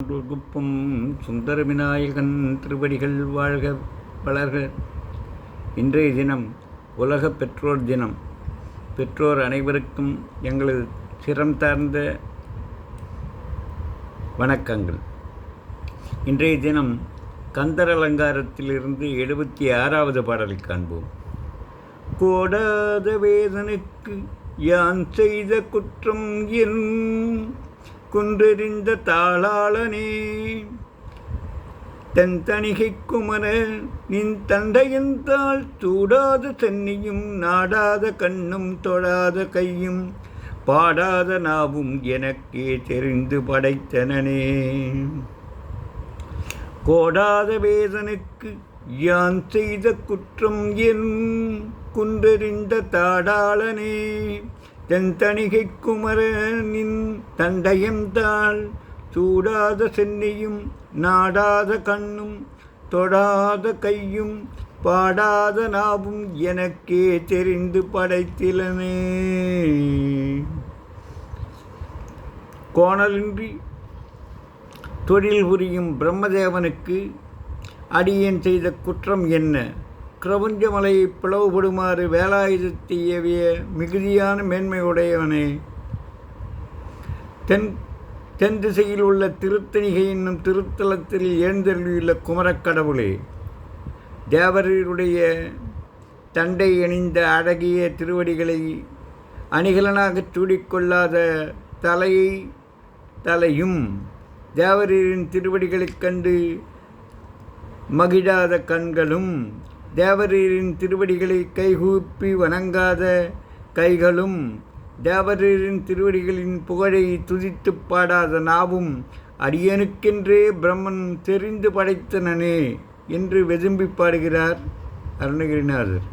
குப்பம் சுந்தர விநாயகன் திருவடிகள் வாழ்க வளர்க. இன்றைய தினம் உலக பெற்றோர் தினம். பெற்றோர் அனைவருக்கும் எங்களது சிரம் தார்ந்த வணக்கங்கள். இன்றைய தினம் கந்தர் அலங்காரத்திலிருந்து 76வது பாடலை காண்போம். கோடாத வேதனுக்கு யான் செய்த குற்றம் என் குன்றெறிந்த தாளாளனே, தன் தணிகை குமர நின் தண்டையந்தால் சூடாத சென்னியும் நாடாத கண்ணும் தொடாத கையும் பாடாத நாவும் எனக்கே தெரிந்து படைத்தனனே. கோடாத வேதனுக்கு யான் செய்த குற்றம் என் குன்றெறிந்த தாடாளனே, தென் தணிகை குமரனின் தண்டையந்தாள் சூடாத சென்னியும் நாடாத கண்ணும் தொடாத கையும் பாடாத நாவும் எனக்கே தெரிந்து படைத்திலனே. கோணலின்றி தொழில் புரியும் பிரம்மதேவனுக்கு அடியேன் செய்த குற்றம் என்ன? கிரபஞ்சமலையை பிளவுபடுமாறு வேலாயுதத்தை ஏவிய மிகுதியான மேன்மையுடையவனே, தென் திசையில் உள்ள திருத்தணிகை என்னும் திருத்தலத்தில் எழுந்தருளியுள்ள குமரக்கடவுளே, தேவருடைய தண்டை அணிந்த அழகிய திருவடிகளை அணிகலனாகச் சூடிக்கொள்ளாத தலையும், தேவரின் திருவடிகளைக் கண்டு மகிழாத கண்களும், தேவரீரின் திருவடிகளை கைகூப்பி வணங்காத கைகளும், தேவரீரின் திருவடிகளின் புகழை துதித்து பாடாத நாவும் அடியனுக்கென்றே பிரம்மன் தெரிந்து படைத்தனனே என்று வெதும்பி பாடுகிறார் அருணகிரிநாதர்.